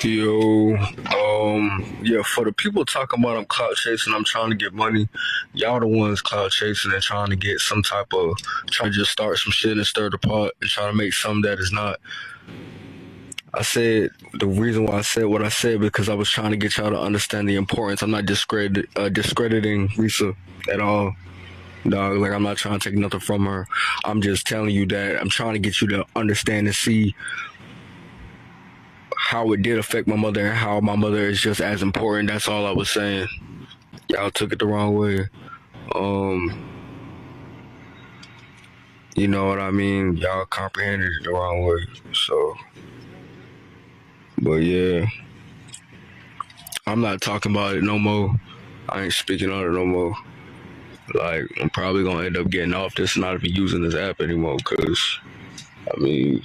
Yo, yeah, for the people talking about I'm clout chasing, I'm trying to get money. Y'all the ones clout chasing and trying to get some type of, trying to just start some shit and stir the pot and trying to make something that is not. I said, the reason why I said what I said, because I was trying to get y'all to understand the importance. I'm not discrediting Risa at all. Dog, like I'm not trying to take nothing from her. I'm just telling you that I'm trying to get you to understand and see how it did affect my mother and how my mother is just as important. That's all I was saying. Y'all took it the wrong way. You know what I mean? Y'all comprehended it the wrong way. So, but yeah, I'm not talking about it no more. I ain't speaking on it no more. Like, I'm probably gonna end up getting off this and not even using this app anymore, cause I mean,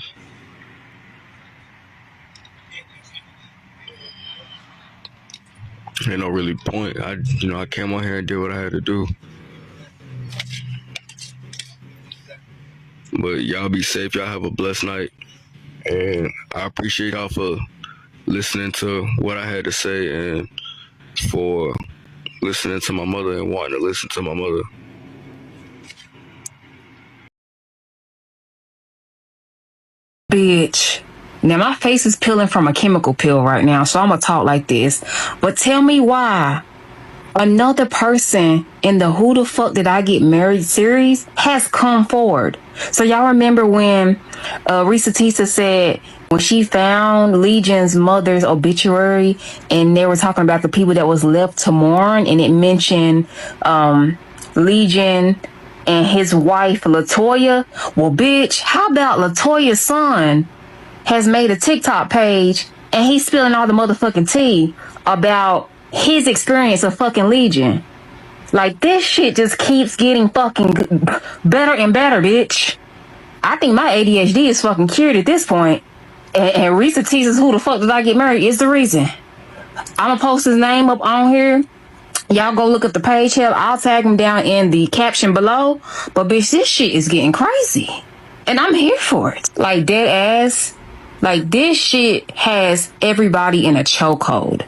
ain't no really point. I came on here and did what I had to do. But y'all be safe. Y'all have a blessed night. And I appreciate y'all for listening to what I had to say and for listening to my mother and wanting to listen to my mother. Bitch. Now my face is peeling from a chemical peel right now, so I'm gonna talk like this. But tell me why another person in the Who the Fuck Did I Get Married series has come forward. So y'all remember when ReesaTeesa's said when she found Legion's mother's obituary and they were talking about the people that was left to mourn, and it mentioned Legion and his wife LaToya. Well, bitch, how about LaToya's son has made a TikTok page and he's spilling all the motherfucking tea about his experience of fucking Legion. Like, this shit just keeps getting fucking better and better, bitch. I think my ADHD is fucking cured at this point. And ReesaTeesa's Who the Fuck Did I Get Married is the reason. I'm gonna post his name up on here. Y'all go look at the page. Hell, I'll tag him down in the caption below. But bitch, this shit is getting crazy. And I'm here for it. Like, dead ass. Like, this shit has everybody in a chokehold.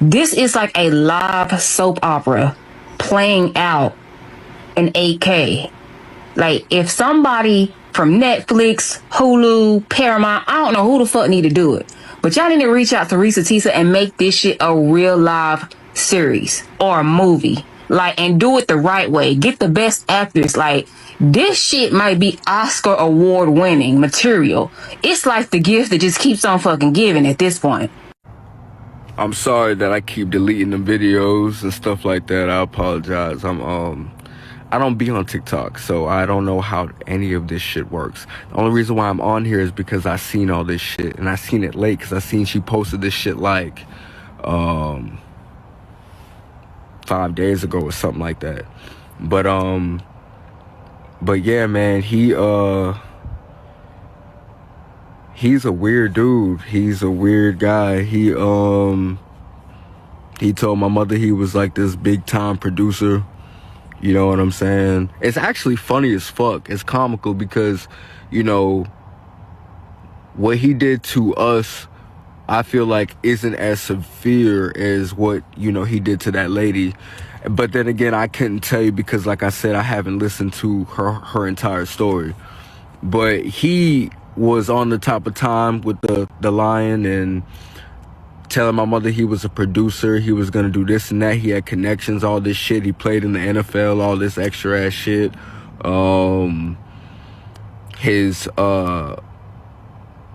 This is like a live soap opera playing out in 8K. Like, if somebody from Netflix, Hulu, Paramount, I don't know who the fuck need to do it, but y'all need to reach out to ReesaTeesa and make this shit a real live series or a movie. Like, and do it the right way. Get the best actors. Like, this shit might be Oscar award winning material. It's like the gift that just keeps on fucking giving at this point. I'm sorry that I keep deleting the videos and stuff like that. I apologize. I don't be on TikTok, so I don't know how any of this shit works. The only reason why I'm on here is because I seen all this shit, and I seen it late because I seen she posted this shit like 5 days ago or something like that. But yeah, man, he's a weird dude. He's a weird guy. He told my mother he was like this big time producer. You know what I'm saying? It's actually funny as fuck. It's comical because, you know, what he did to us, I feel like isn't as severe as what, you know, he did to that lady. But then again, I couldn't tell you because, like I said, I haven't listened to her entire story. But he was on the top of time with the lion and telling my mother he was a producer, he was gonna do this and that, he had connections, all this shit, he played in the NFL, all this extra ass shit.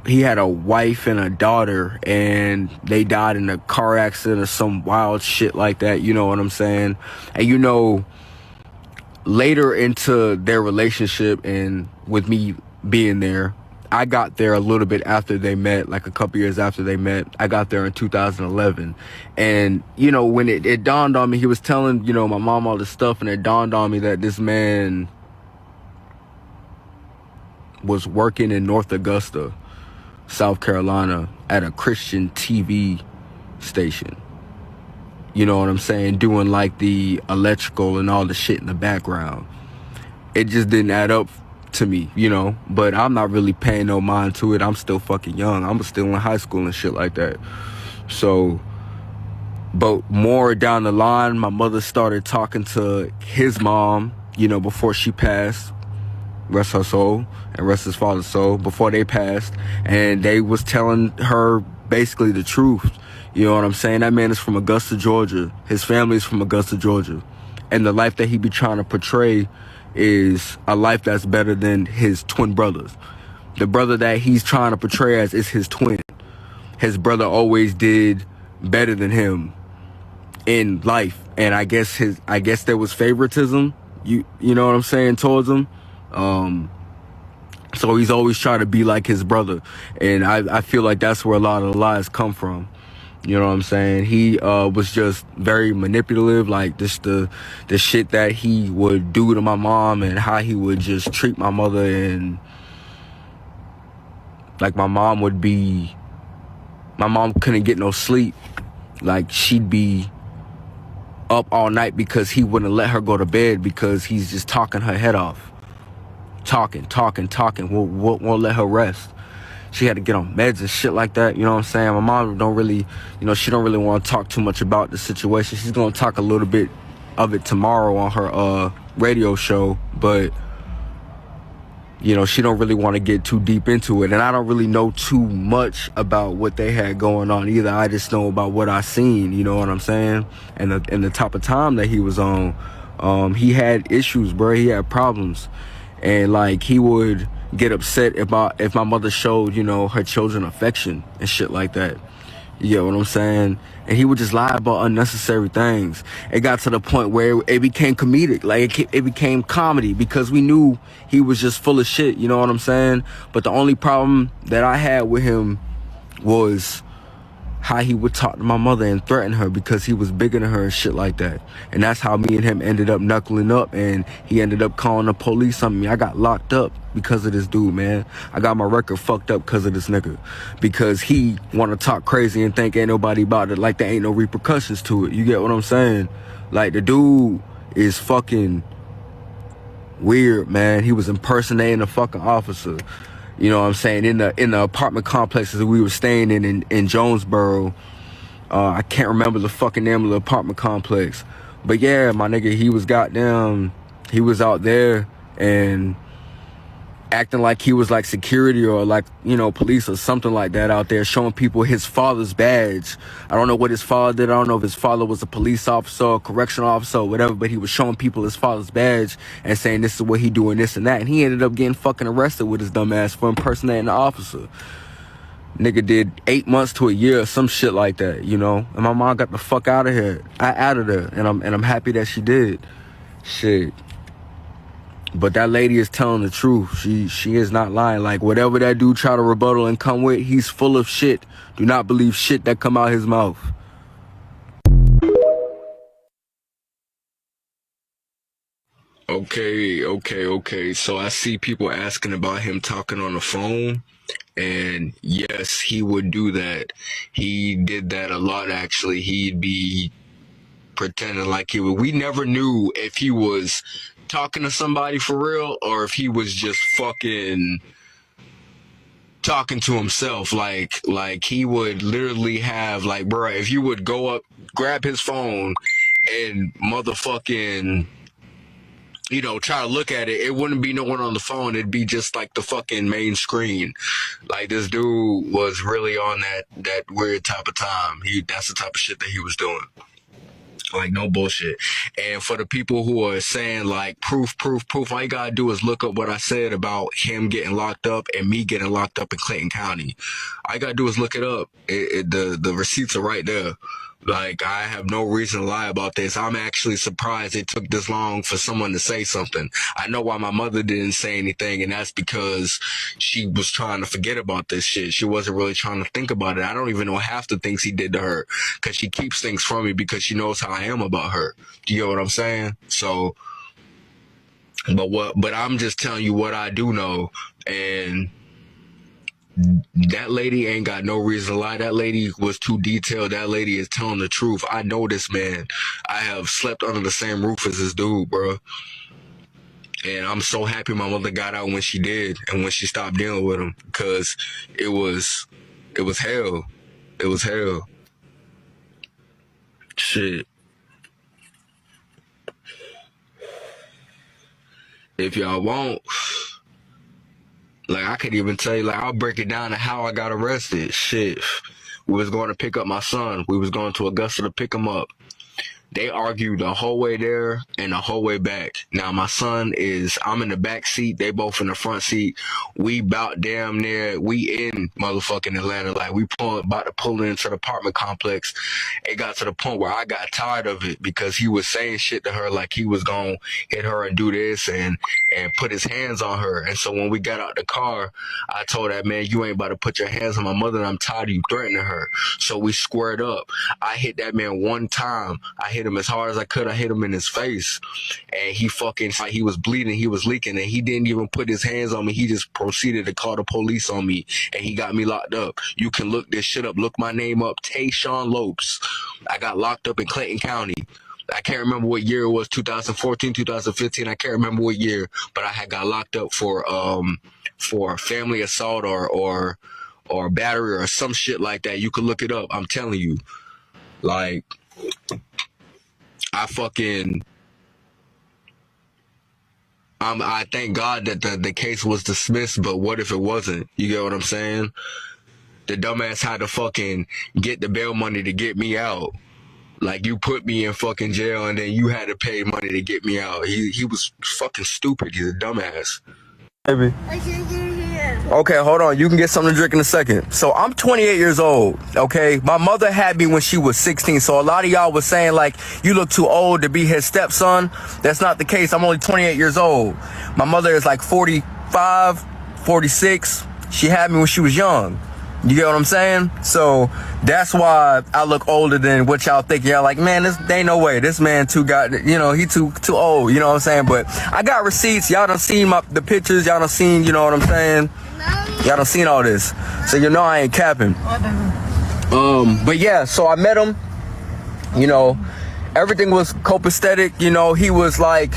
He had a wife and a daughter and they died in a car accident or some wild shit like that, you know what I'm saying? And you know, later into their relationship and with me being there, I got there a little bit after they met, like a couple years after they met. I got there in 2011. And, you know, when it dawned on me, he was telling, you know, my mom all this stuff, and it dawned on me that this man was working in North Augusta, South Carolina, at a Christian TV station. You know what I'm saying? Doing like the electrical and all the shit in the background. It just didn't add up to me, you know, but I'm not really paying no mind to it. I'm still fucking young. I'm still in high school and shit like that. So, but more down the line, my mother started talking to his mom, you know, before she passed, rest her soul, and rest his father's soul, before they passed, and they was telling her basically the truth. You know what I'm saying? That man is from Augusta, Georgia. His family is from Augusta, Georgia. And the life that he be trying to portray is a life that's better than his twin brothers. The brother that he's trying to portray as is his twin. His brother always did better than him in life, and I guess there was favoritism, you know what I'm saying, towards him. So he's always trying to be like his brother, and I feel like that's where a lot of the lies come from. You know what I'm saying? He was just very manipulative, like just the shit that he would do to my mom, and how he would just treat my mother. And like my mom couldn't get no sleep. Like she'd be up all night because he wouldn't let her go to bed, because he's just talking her head off. Talking. Won't let her rest. She had to get on meds and shit like that. You know what I'm saying? My mom don't really, she don't really want to talk too much about the situation. She's going to talk a little bit of it tomorrow on her radio show. But, she don't really want to get too deep into it. And I don't really know too much about what they had going on either. I just know about what I seen, you know what I'm saying? And the type of time that he was on. He had issues, bro. He had problems. And like he would get upset about if my mother showed, her children affection and shit like that. You get what I'm saying? And he would just lie about unnecessary things. It got to the point where it became comedic. Like it became comedy, because we knew he was just full of shit. You know what I'm saying? But the only problem that I had with him was how he would talk to my mother and threaten her because he was bigger than her and shit like that. And that's how me and him ended up knuckling up, and he ended up calling the police on me. I got locked up because of this dude, man. I got my record fucked up because of this nigga, because he want to talk crazy and think ain't nobody about it, like there ain't no repercussions to it. You get what I'm saying? Like the dude is fucking weird, man. He was impersonating a fucking officer. You know what I'm saying? In the apartment complexes that we were staying in Jonesboro. I can't remember the fucking name of the apartment complex. But yeah, my nigga, he was out there and acting like he was like security or like, police or something like that out there, showing people his father's badge. I don't know what his father did. I don't know if his father was a police officer or correctional officer or whatever, but he was showing people his father's badge and saying this is what he doing, this and that. And he ended up getting fucking arrested with his dumb ass for impersonating the officer. Nigga did 8 months to a year or some shit like that, And my mom got the fuck out of here. Out of there. And I'm happy that she did. Shit. But that lady is telling the truth. She is not lying. Like, whatever that dude try to rebuttal and come with, he's full of shit. Do not believe shit that come out his mouth. Okay. So I see people asking about him talking on the phone. And yes, he would do that. He did that a lot, actually. He'd be pretending like he would. We never knew if he was talking to somebody for real or if he was just fucking talking to himself. Like he would literally have, like, bro, if you would go up, grab his phone and motherfucking, try to look at it, it wouldn't be no one on the phone. It'd be just like the fucking main screen. Like, this dude was really on that weird type of time. That's the type of shit that he was doing. Like, no bullshit. And for the people who are saying, like, proof, all you gotta do is look up what I said about him getting locked up and me getting locked up in Clayton County. All you gotta do is look it up. The receipts are right there. Like, I have no reason to lie about this. I'm actually surprised it took this long for someone to say something. I know why my mother didn't say anything, and that's because she was trying to forget about this shit. She wasn't really trying to think about it. I don't even know half the things he did to her, because she keeps things from me because she knows how I am about her. Do you get what I'm saying? So, but I'm just telling you what I do know, and that lady ain't got no reason to lie. That lady was too detailed. That lady is telling the truth. I know this man. I have slept under the same roof as this dude, bro. And I'm so happy my mother got out when she did and when she stopped dealing with him, because it was hell. It was hell. Shit. If y'all want, like, I could even tell you, like, I'll break it down to how I got arrested. Shit. We was going to pick up my son. We was going to Augusta to pick him up. They argued the whole way there and the whole way back. Now, my son I'm in the back seat. They both in the front seat. We about damn near, we in motherfucking Atlanta. Like, we about to pull into the apartment complex. It got to the point where I got tired of it because he was saying shit to her like he was going to hit her and do this and put his hands on her. And so when we got out the car, I told that man, you ain't about to put your hands on my mother, and I'm tired of you threatening her. So we squared up. I hit that man one time. I hit him as hard as I could. I hit him in his face, and he was bleeding, he was leaking, and he didn't even put his hands on me. He just proceeded to call the police on me, and he got me locked up. You can look this shit up. Look my name up, Tayshawn Lopes. I got locked up in Clayton County. I can't remember what year it was, 2014, 2015. I can't remember what year, but I had got locked up for family assault or battery or some shit like that. You can look it up. I'm telling you, like, I thank God that the case was dismissed, but what if it wasn't? You get what I'm saying? The dumbass had to fucking get the bail money to get me out. Like, you put me in fucking jail and then you had to pay money to get me out. He was fucking stupid. He's a dumbass. Baby. Okay, hold on. You can get something to drink in a second. So I'm 28 years old, okay? My mother had me when she was 16. So a lot of y'all was saying, like, you look too old to be his stepson. That's not the case. I'm only 28 years old. My mother is like 45, 46. She had me when she was young. You get what I'm saying? So that's why I look older than what y'all think. Y'all like, man, there ain't no way. This man he too old. You know what I'm saying? But I got receipts. Y'all done seen the pictures. Y'all done seen, you know what I'm saying? Y'all done seen all this. So you know I ain't capping. But yeah, so I met him. You know, everything was copacetic. You know, he was like,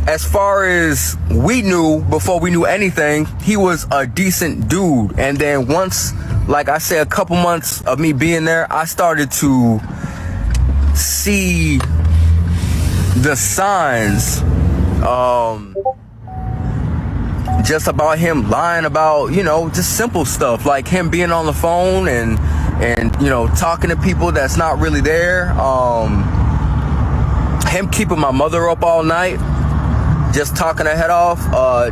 as far as we knew, before we knew anything, he was a decent dude. And then once, like I said, a couple months of me being there, I started to see the signs, just about him lying about, you know, just simple stuff, like him being on the phone and you know, talking to people that's not really there. Him keeping my mother up all night, just talking her head off,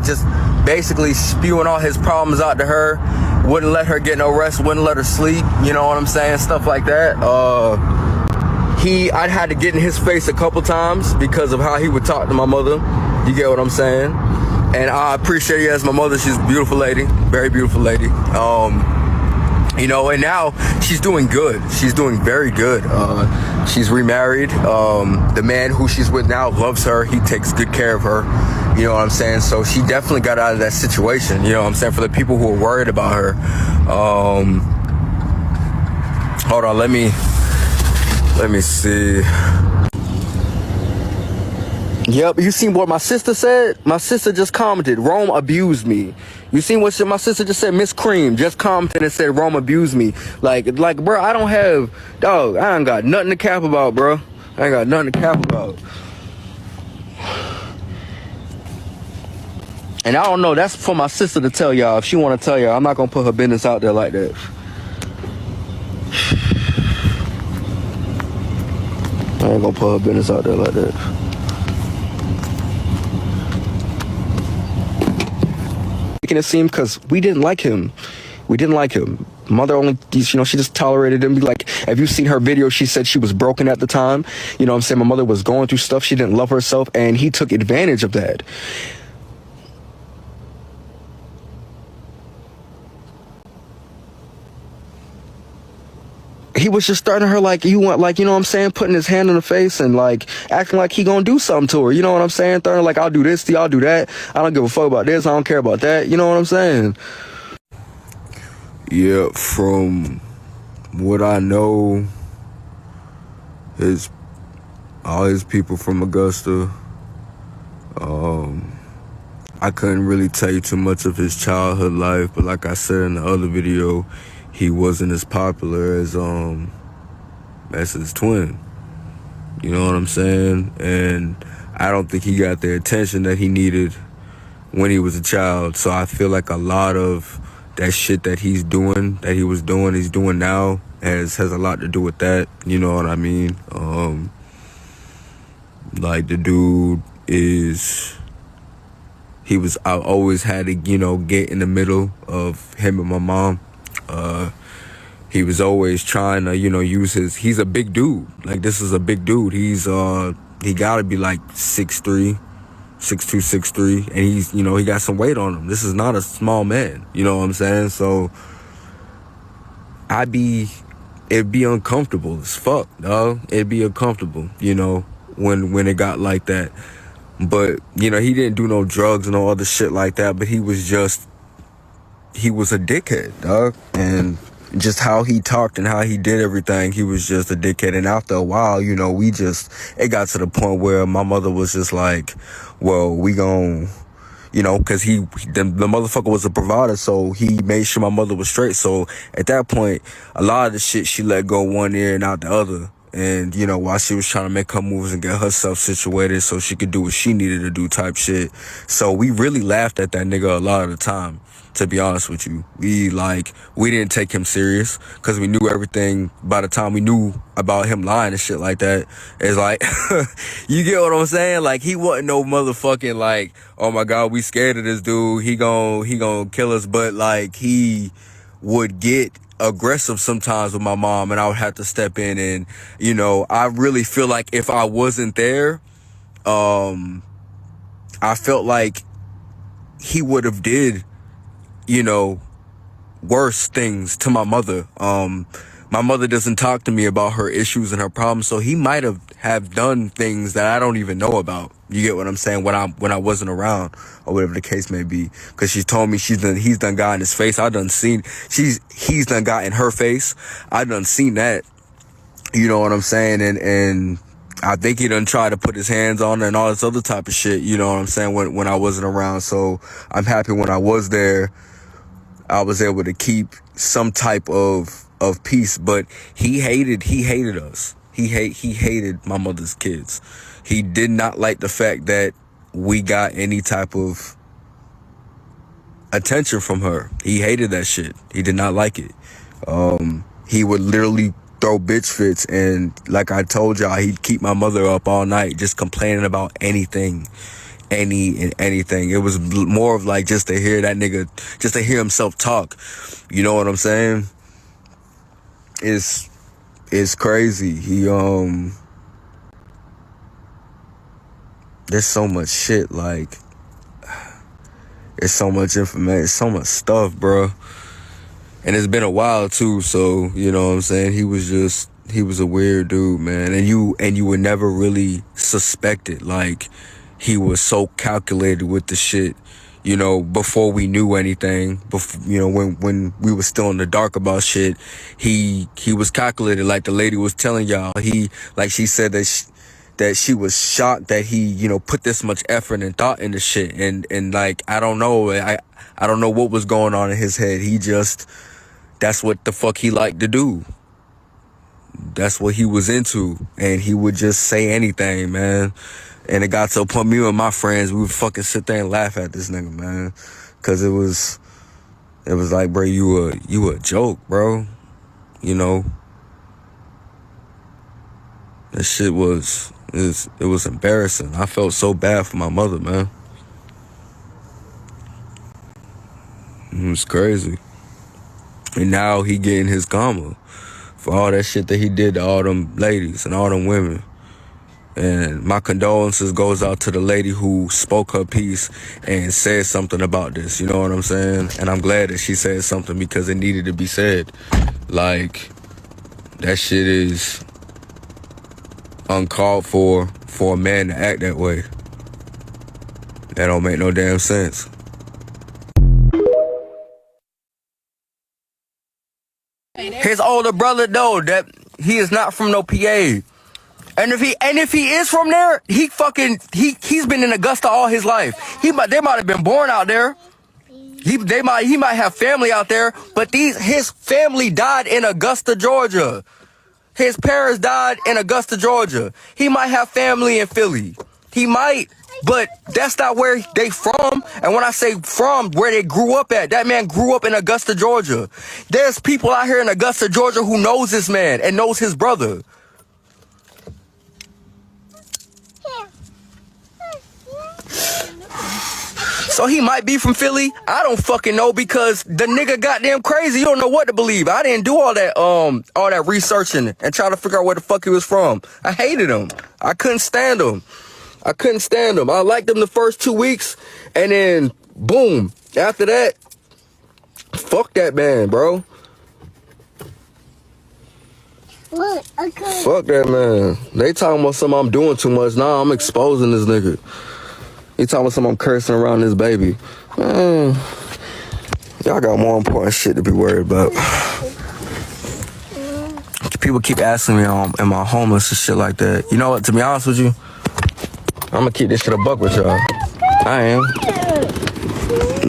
just basically spewing all his problems out to her, wouldn't let her get no rest, wouldn't let her sleep, you know what I'm saying, stuff like that. I'd had to get in his face a couple times because of how he would talk to my mother, you get what I'm saying, and I appreciate you as my mother. She's a beautiful lady, very beautiful lady. You know, and now she's doing good. She's doing very good. She's remarried. The man who she's with now loves her. He takes good care of her. You know what I'm saying? So she definitely got out of that situation. You know what I'm saying? For the people who are worried about her. Hold on, let me see. Yep, you seen what my sister said? My sister just commented, Rome abused me. You seen what my sister just said? Miss Cream just commented and said, Rome abused me. Like, bro, I ain't got nothing to cap about, bro. I ain't got nothing to cap about. And I don't know, that's for my sister to tell y'all. If she want to tell y'all, I'm not going to put her business out there like that. I ain't going to put her business out there like that. Making it seem because we didn't like him. Mother only, you know, she just tolerated him. Like, have you seen her video? She said she was broken at the time. You know what I'm saying? My mother was going through stuff. She didn't love herself, and he took advantage of that. He was just starting her like, you know what I'm saying, putting his hand in the face and like acting like he gonna do something to her. You know what I'm saying? Starting like, I'll do this to you, I'll do that. I don't give a fuck about this. I don't care about that. You know what I'm saying? Yeah, from what I know, all his people from Augusta. I couldn't really tell you too much of his childhood life, but like I said in the other video, he wasn't as popular as his twin. You know what I'm saying? And I don't think he got the attention that he needed when he was a child. So I feel like a lot of that shit that he's doing, he's doing now, has a lot to do with that. You know what I mean? Like the dude I always had to, get in the middle of him and my mom. He was always trying to, he's a big dude. Like, this is a big dude. He gotta be like 6'3", 6'2", 6'3", and he's, he got some weight on him. This is not a small man. You know what I'm saying? So it'd be uncomfortable as fuck, dog. It'd be uncomfortable, when it got like that. But, he didn't do no drugs and no other shit like that, but he was a dickhead, dog. And just how he talked and how he did everything, he was just a dickhead. And after a while, it got to the point where my mother was just like, well, we gon', cause the motherfucker was a provider, so he made sure my mother was straight. So at that point, a lot of the shit she let go one ear and out the other. And, while she was trying to make her moves and get herself situated so she could do what she needed to do type shit. So we really laughed at that nigga a lot of the time, to be honest with you. We didn't take him serious because we knew everything. By the time we knew about him lying and shit like that, it's like, you get what I'm saying? Like, he wasn't no motherfucking like, oh my God, we scared of this dude. He gon' kill us. But like, he would get aggressive sometimes with my mom, and I would have to step in. And I really feel like if I wasn't there, I felt like he would have did worse things to my mother. My mother doesn't talk to me about her issues and her problems, so he might have done things that I don't even know about. You get what I'm saying? When I wasn't around, or whatever the case may be. Because she told me he's done got in his face. He's done got in her face. I done seen that. You know what I'm saying? And I think he done tried to put his hands on her and all this other type of shit. You know what I'm saying? When I wasn't around. So I'm happy when I was there, I was able to keep some type of peace. But he hated us. He hated my mother's kids. He did not like the fact that we got any type of attention from her. He hated that shit. He did not like it. He would literally throw bitch fits, and like I told y'all, he'd keep my mother up all night just complaining about anything. Anything. It was more of like just to hear that nigga, just to hear himself talk. You know what I'm saying? It's crazy. There's so much shit, like, it's so much information, so much stuff, bro. And it's been a while too, so you know what I'm saying? He was a weird dude, man. And you would never really suspect it. Like, he was so calculated with the shit, before we knew anything. Before, when we were still in the dark about shit, he was calculated. Like the lady was telling y'all, she said that she was shocked that he, put this much effort and thought into shit. And like, I don't know. I don't know what was going on in his head. That's what the fuck he liked to do. That's what he was into. And he would just say anything, man. And it got to a point, me and my friends, we would fucking sit there and laugh at this nigga, man. Cause it was like, bro, you a joke, bro. That shit it was embarrassing. I felt so bad for my mother, man. It was crazy. And now he getting his karma for all that shit that he did to all them ladies and all them women. And my condolences goes out to the lady who spoke her piece and said something about this. You know what I'm saying? And I'm glad that she said something because it needed to be said. Like, that shit is uncalled for a man to act that way. That don't make no damn sense. His older brother, though, that he is not from no PA. And if he is from there, he's been in Augusta all his life. They might have been born out there. He might have family out there, but his family died in Augusta, Georgia. His parents died in Augusta, Georgia. He might have family in Philly. He might, but that's not where they from. And when I say from, where they grew up at, that man grew up in Augusta, Georgia. There's people out here in Augusta, Georgia who knows this man and knows his brother. So he might be from Philly. I don't fucking know, because the nigga goddamn crazy. You don't know what to believe. I didn't do all that researching and try to figure out where the fuck he was from. I hated him. I couldn't stand him. I liked him the first 2 weeks, and then boom. After that, fuck that man, bro. Look, okay. Fuck that man. They talking about something I'm doing too much. Nah, I'm exposing this nigga. He talking about something I'm cursing around this baby. Man, y'all got more important shit to be worried about. People keep asking me, am I homeless and shit like that? You know what, to be honest with you, I'm gonna keep this shit a buck with y'all. I am.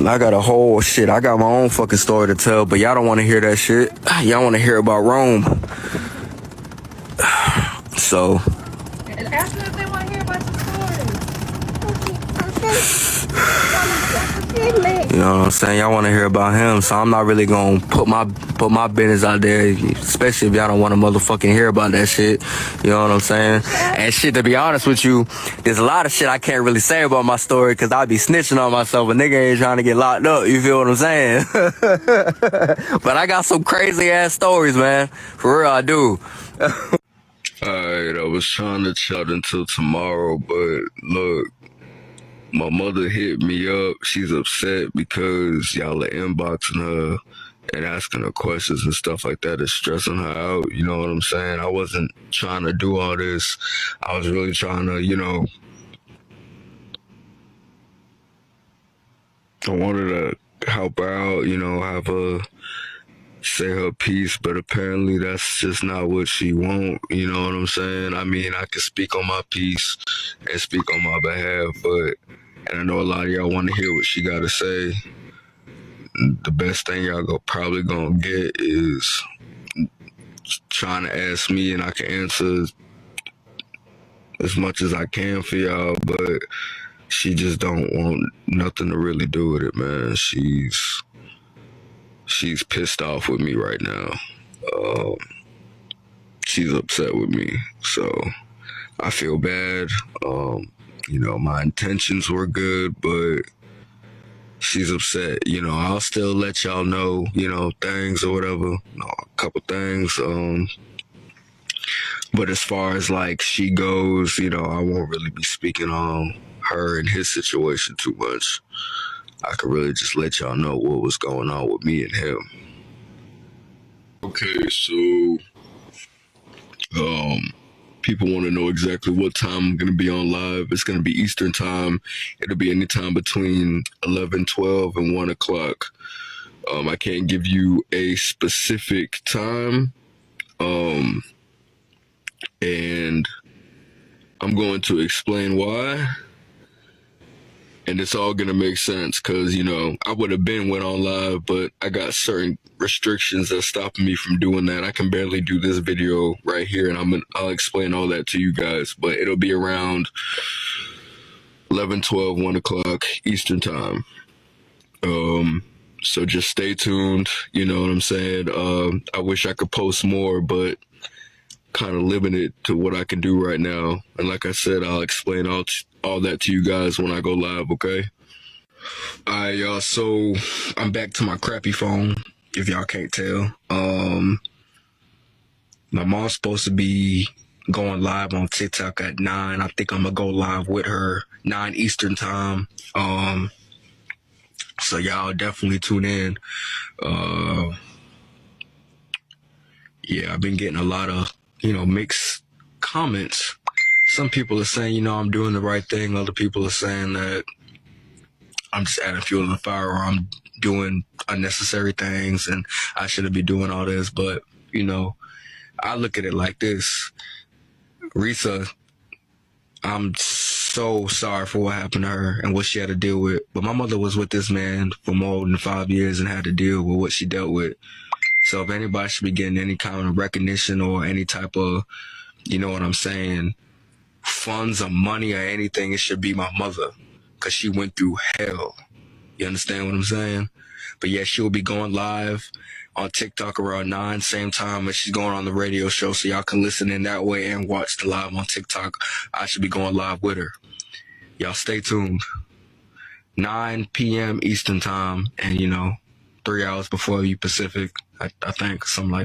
I got a whole shit. I got my own fucking story to tell, but y'all don't want to hear that shit. Y'all want to hear about Rome. So. Ask them if they want to hear about your story. You know what I'm saying? Y'all want to hear about him, so I'm not really gonna put my business out there, especially if y'all don't want to motherfucking hear about that shit. You know what I'm saying? And shit, to be honest with you, there's a lot of shit I can't really say about my story, because I'd be snitching on myself. A nigga ain't trying to get locked up. You feel what I'm saying? But I got some crazy ass stories, man. For real, I do. Alright, I was trying to chat until tomorrow, but look. My mother hit me up. She's upset because y'all are inboxing her and asking her questions and stuff like that. It's stressing her out. You know what I'm saying? I wasn't trying to do all this. I was really trying to, I wanted to help her out, have her say her piece, but apparently that's just not what she want. You know what I'm saying? I mean, I can speak on my piece and speak on my behalf, and I know a lot of y'all want to hear what she got to say. The best thing y'all probably gonna get is trying to ask me, and I can answer as much as I can for y'all, but she just don't want nothing to really do with it, man. She's pissed off with me right now. She's upset with me, so I feel bad. My intentions were good, but she's upset. I'll still let y'all know, things or whatever, a couple things. But as far as like she goes, I won't really be speaking on her and his situation too much. I could really just let y'all know what was going on with me and him. Okay, so people want to know exactly what time I'm going to be on live. It's going to be Eastern time. It'll be anytime between 11, 12, and 1 o'clock. I can't give you a specific time. And I'm going to explain why. And it's all going to make sense because, I would have went on live, but I got certain restrictions that's stopping me from doing that. I can barely do this video right here, and I'll explain all that to you guys. But it'll be around 11, 12, 1 o'clock Eastern time. So just stay tuned. You know what I'm saying? I wish I could post more, but kind of limited to what I can do right now. And like I said, I'll explain all that to you guys when I go live, okay? Alright, y'all, so I'm back to my crappy phone, if y'all can't tell. My mom's supposed to be going live on TikTok at 9. I think I'm gonna go live with her 9 Eastern time. So y'all definitely tune in. Yeah, I've been getting a lot of mixed comments. Some people are saying, I'm doing the right thing. Other people are saying that I'm just adding fuel to the fire, or I'm doing unnecessary things and I shouldn't be doing all this. But, I look at it like this. Reesa, I'm so sorry for what happened to her and what she had to deal with. But my mother was with this man for more than 5 years and had to deal with what she dealt with. So if anybody should be getting any kind of recognition or any type of, you know what I'm saying, funds or money or anything, it should be my mother. Because she went through hell. You understand what I'm saying? But yeah, she'll be going live on TikTok around 9, same time as she's going on the radio show. So y'all can listen in that way and watch the live on TikTok. I should be going live with her. Y'all stay tuned. 9 p.m. Eastern time, and 3 hours before you Pacific, I think, something like that.